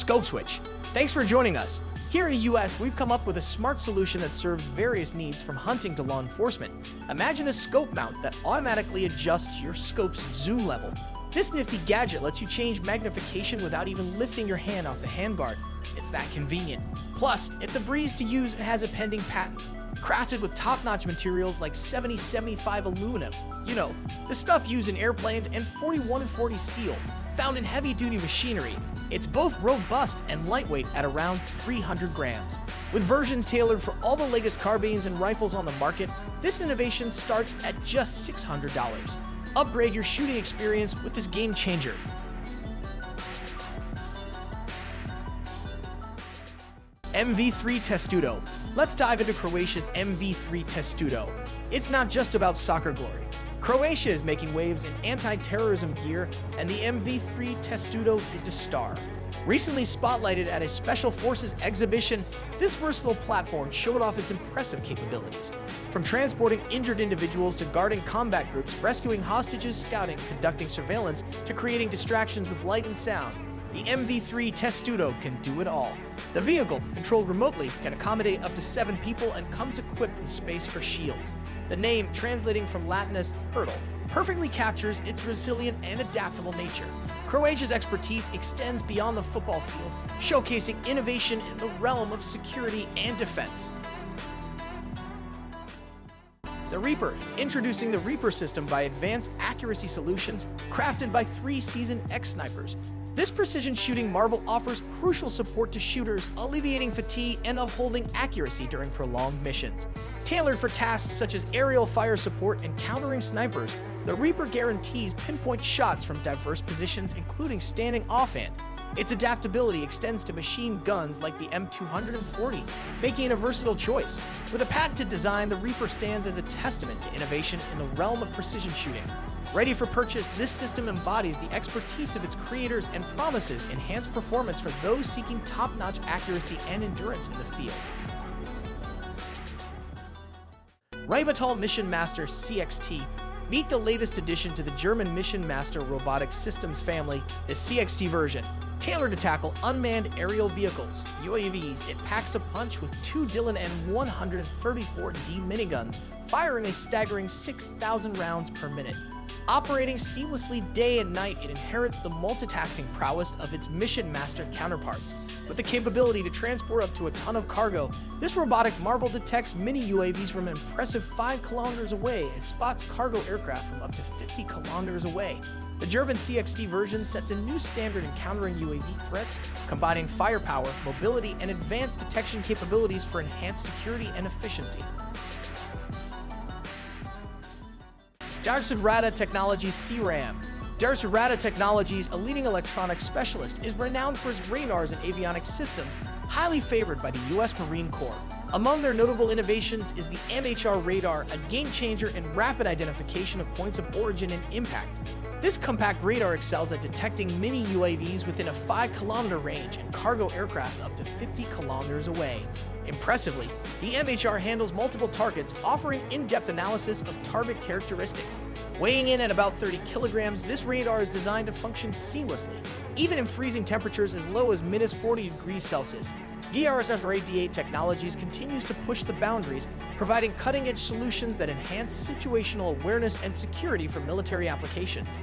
Scope Switch. Thanks for joining us. Here in the US, we've come up with a smart solution that serves various needs from hunting to law enforcement. Imagine a scope mount that automatically adjusts your scope's zoom level. This nifty gadget lets you change magnification without even lifting your hand off the handguard. It's that convenient. Plus, it's a breeze to use and has a pending patent. Crafted with top-notch materials like 70-75 aluminum. You know, the stuff used in airplanes, and 41 and 40 steel, found in heavy-duty machinery. It's both robust and lightweight at around 300 grams. With versions tailored for all the latest carbines and rifles on the market, this innovation starts at just $600. Upgrade your shooting experience with this game changer. MV3 Testudo. Let's dive into Croatia's MV3 Testudo. It's not just about soccer glory. Croatia is making waves in anti-terrorism gear, and the MV3 Testudo is the star. Recently spotlighted at a Special Forces exhibition, this versatile platform showed off its impressive capabilities. From transporting injured individuals to guarding combat groups, rescuing hostages, scouting, conducting surveillance, to creating distractions with light and sound, the MV3 Testudo can do it all. The vehicle, controlled remotely, can accommodate up to 7 people and comes equipped with space for shields. The name, translating from Latin as hurdle, perfectly captures its resilient and adaptable nature. Croatia's expertise extends beyond the football field, showcasing innovation in the realm of security and defense. The Reaper, introducing the Reaper system by Advanced Accuracy Solutions, crafted by 3 seasoned ex-snipers. This precision shooting marvel offers crucial support to shooters, alleviating fatigue and upholding accuracy during prolonged missions. Tailored for tasks such as aerial fire support and countering snipers, the Reaper guarantees pinpoint shots from diverse positions, including standing offhand. Its adaptability extends to machine guns like the M240, making it a versatile choice. With a patented design, the Reaper stands as a testament to innovation in the realm of precision shooting. Ready for purchase, this system embodies the expertise of its creators and promises enhanced performance for those seeking top-notch accuracy and endurance in the field. Rheinmetall Mission Master CXT. Meet the latest addition to the German Mission Master robotic systems family, the CXT version. Tailored to tackle unmanned aerial vehicles, UAVs, it packs a punch with 2 Dillon and 134D miniguns, firing a staggering 6,000 rounds per minute. Operating seamlessly day and night, it inherits the multitasking prowess of its Mission Master counterparts. With the capability to transport up to a ton of cargo, this robotic marvel detects mini UAVs from an impressive 5 kilometers away and spots cargo aircraft from up to 50 kilometers away. The German CXT version sets a new standard in countering UAV threats, combining firepower, mobility, and advanced detection capabilities for enhanced security and efficiency. Rada Technologies CRAM. Rada Technologies, a leading electronics specialist, is renowned for its radars and avionics systems, highly favored by the U.S. Marine Corps. Among their notable innovations is the MHR radar, a game-changer in rapid identification of points of origin and impact. This compact radar excels at detecting mini UAVs within a 5-kilometer range and cargo aircraft up to 50 kilometers away. Impressively, the MHR handles multiple targets, offering in-depth analysis of target characteristics. Weighing in at about 30 kilograms, this radar is designed to function seamlessly, even in freezing temperatures as low as minus 40 degrees Celsius. DRSF-88 Technologies continues to push the boundaries, providing cutting-edge solutions that enhance situational awareness and security for military applications.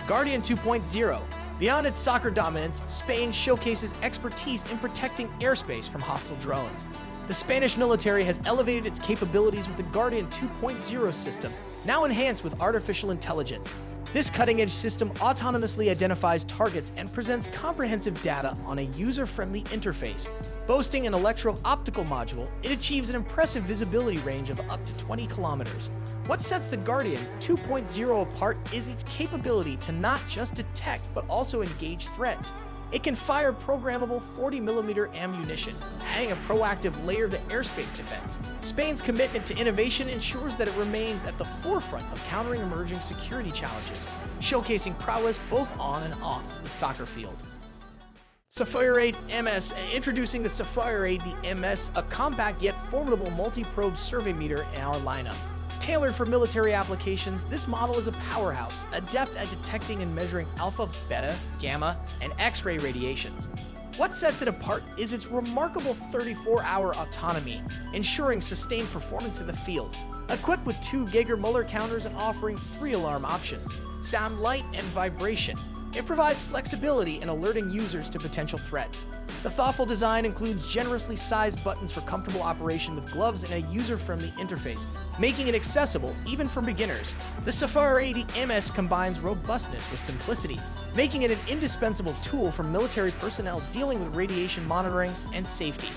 Guardian 2.0. Beyond its soccer dominance, Spain showcases expertise in protecting airspace from hostile drones. The Spanish military has elevated its capabilities with the Guardian 2.0 system, now enhanced with artificial intelligence. This cutting-edge system autonomously identifies targets and presents comprehensive data on a user-friendly interface. Boasting an electro-optical module, it achieves an impressive visibility range of up to 20 kilometers. What sets the Guardian 2.0 apart is its capability to not just detect but also engage threats. It can fire programmable 40mm ammunition, adding a proactive layer to airspace defense. Spain's commitment to innovation ensures that it remains at the forefront of countering emerging security challenges, showcasing prowess both on and off the soccer field. Sapphire 8 MS. Introducing the Sapphire 8 MS, a compact yet formidable multi-probe survey meter in our lineup. Tailored for military applications, this model is a powerhouse, adept at detecting and measuring alpha, beta, gamma, and X-ray radiations. What sets it apart is its remarkable 34-hour autonomy, ensuring sustained performance in the field. Equipped with 2 Geiger-Muller counters and offering 3 alarm options, sound, light, and vibration, it provides flexibility in alerting users to potential threats. The thoughtful design includes generously sized buttons for comfortable operation with gloves and a user-friendly interface, making it accessible even for beginners. The Safari 80 MS combines robustness with simplicity, making it an indispensable tool for military personnel dealing with radiation monitoring and safety.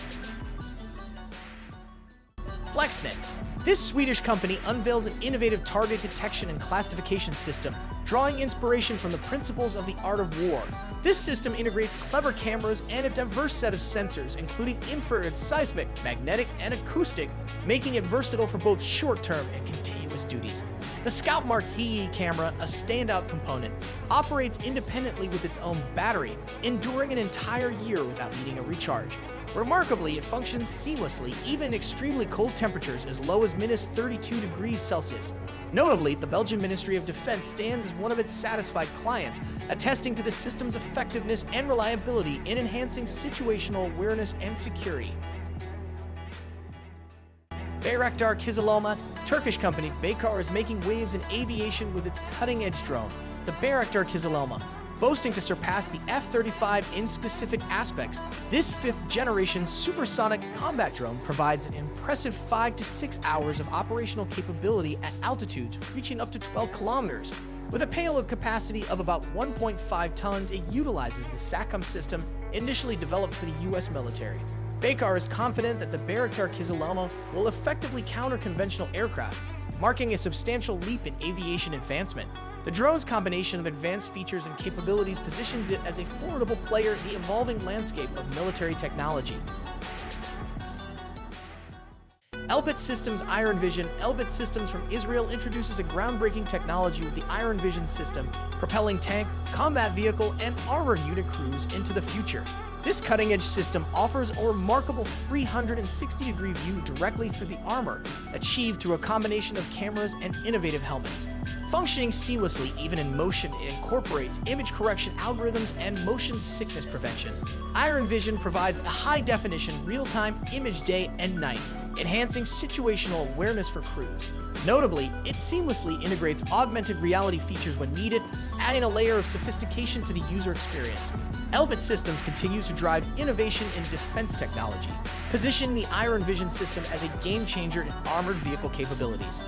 Flexnet. This Swedish company unveils an innovative target detection and classification system, drawing inspiration from the principles of the art of war. This system integrates clever cameras and a diverse set of sensors, including infrared, seismic, magnetic, and acoustic, making it versatile for both short-term and continuous duties. The Scout Marquee camera, a standout component, operates independently with its own battery, enduring an entire year without needing a recharge. Remarkably, it functions seamlessly even in extremely cold temperatures as low as -32 degrees Celsius. Notably, the Belgian Ministry of Defense stands as one of its satisfied clients, attesting to the system's effectiveness and reliability in enhancing situational awareness and security. Bayraktar Kizilelma, Turkish company Bayraktar, is making waves in aviation with its cutting-edge drone, the Bayraktar Kizilelma. Boasting to surpass the F-35 in specific aspects, this 5th-generation supersonic combat drone provides an impressive 5 to 6 hours of operational capability at altitudes reaching up to 12 kilometers. With a payload capacity of about 1.5 tons, it utilizes the SATCOM system initially developed for the U.S. military. Bayraktar is confident that the Bayraktar Kizilelma will effectively counter conventional aircraft, marking a substantial leap in aviation advancement. The drone's combination of advanced features and capabilities positions it as a formidable player in the evolving landscape of military technology. Elbit Systems Iron Vision. Elbit Systems from Israel introduces a groundbreaking technology with the Iron Vision system, propelling tank, combat vehicle, and armored unit crews into the future. This cutting-edge system offers a remarkable 360-degree view directly through the armor, achieved through a combination of cameras and innovative helmets. Functioning seamlessly even in motion, it incorporates image correction algorithms and motion sickness prevention. Iron Vision provides a high-definition, real-time image day and night, enhancing situational awareness for crews. Notably, it seamlessly integrates augmented reality features when needed, adding a layer of sophistication to the user experience. Elbit Systems continues to drive innovation in defense technology, positioning the Iron Vision system as a game-changer in armored vehicle capabilities.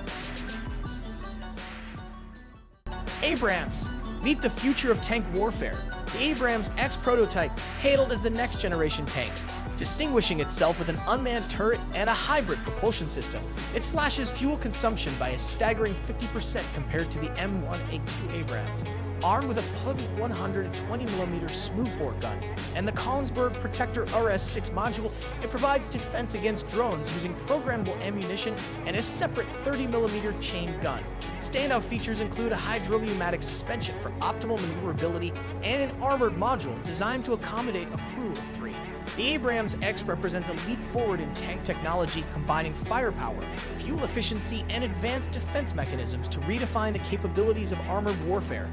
Abrams. Meet the future of tank warfare. The Abrams X prototype, hailed as the next-generation tank, distinguishing itself with an unmanned turret and a hybrid propulsion system. It slashes fuel consumption by a staggering 50% compared to the M1A2 Abrams. Armed with a potent 120mm smoothbore gun and the Kongsberg Protector RS-6 module, it provides defense against drones using programmable ammunition and a separate 30mm chain gun. Standout features include a hydropneumatic suspension for optimal maneuverability and an armored module designed to accommodate a crew of 3. The Abrams X represents a leap forward in tank technology, combining firepower, fuel efficiency, and advanced defense mechanisms to redefine the capabilities of armored warfare.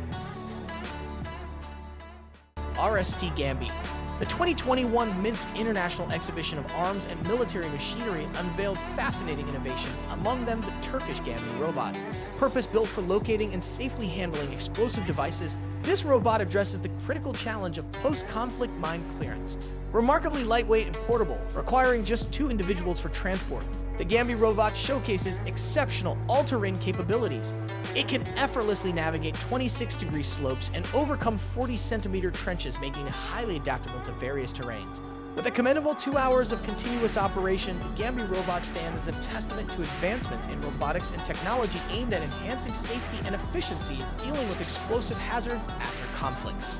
RST Gambi. The 2021 Minsk International Exhibition of Arms and Military Machinery unveiled fascinating innovations, among them the Turkish Gambi robot. Purpose-built for locating and safely handling explosive devices, this robot addresses the critical challenge of post-conflict mine clearance. Remarkably lightweight and portable, requiring just 2 individuals for transport, the Gambi robot showcases exceptional all-terrain capabilities. It can effortlessly navigate 26-degree slopes and overcome 40-centimeter trenches, making it highly adaptable to various terrains. With a commendable 2 hours of continuous operation, the Gambi robot stands as a testament to advancements in robotics and technology aimed at enhancing safety and efficiency in dealing with explosive hazards after conflicts.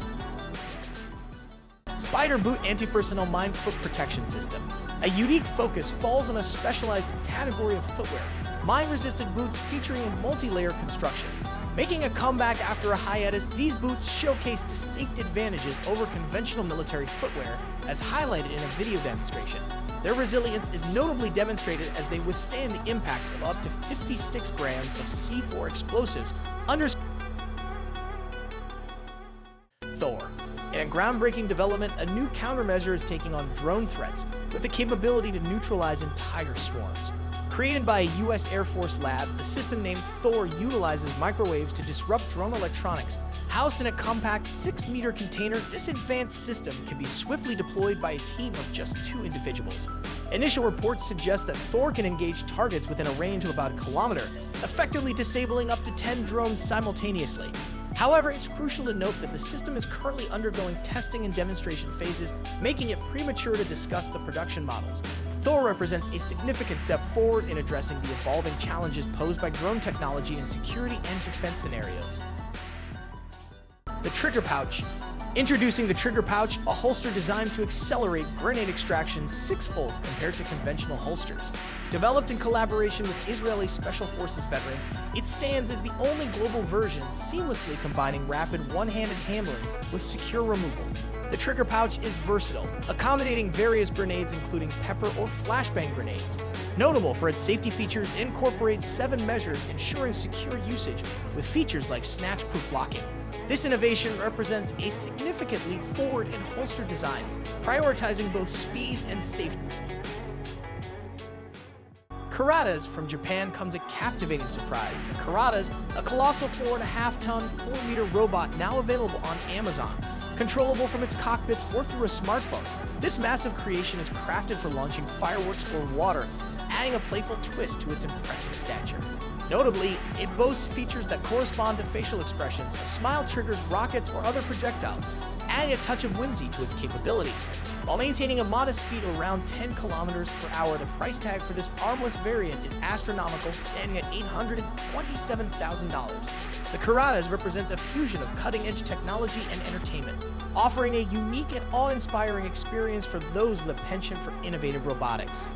Spider Boot Anti-Personnel Mine Foot Protection System. A unique focus falls on a specialized category of footwear, mine-resistant boots featuring a multi-layer construction. Making a comeback after a hiatus, these boots showcase distinct advantages over conventional military footwear, as highlighted in a video demonstration. Their resilience is notably demonstrated as they withstand the impact of up to 56 grams of C4 explosives under Thor. In a groundbreaking development, a new countermeasure is taking on drone threats with the capability to neutralize entire swarms. Created by a U.S. Air Force lab, the system named Thor utilizes microwaves to disrupt drone electronics. Housed in a compact 6-meter container, this advanced system can be swiftly deployed by a team of just 2 individuals. Initial reports suggest that Thor can engage targets within a range of about a kilometer, effectively disabling up to 10 drones simultaneously. However, it's crucial to note that the system is currently undergoing testing and demonstration phases, making it premature to discuss the production models. Thor represents a significant step forward in addressing the evolving challenges posed by drone technology in security and defense scenarios. The Trigger Pouch. Introducing the Trigger Pouch, a holster designed to accelerate grenade extraction 6-fold compared to conventional holsters. Developed in collaboration with Israeli Special Forces veterans, it stands as the only global version seamlessly combining rapid one-handed handling with secure removal. The Trigger Pouch is versatile, accommodating various grenades including pepper or flashbang grenades. Notable for its safety features, it incorporates 7 measures ensuring secure usage with features like snatch-proof locking. This innovation represents a significant leap forward in holster design, prioritizing both speed and safety. Rada's from Japan comes a captivating surprise. Rada's, a colossal 4.5-ton, 4-meter robot now available on Amazon. Controllable from its cockpits or through a smartphone, this massive creation is crafted for launching fireworks or water, adding a playful twist to its impressive stature. Notably, it boasts features that correspond to facial expressions. A smile triggers rockets or other projectiles, adding a touch of whimsy to its capabilities. While maintaining a modest speed of around 10 kilometers per hour, the price tag for this armless variant is astronomical, standing at $827,000. The Rada's represents a fusion of cutting-edge technology and entertainment, offering a unique and awe-inspiring experience for those with a penchant for innovative robotics.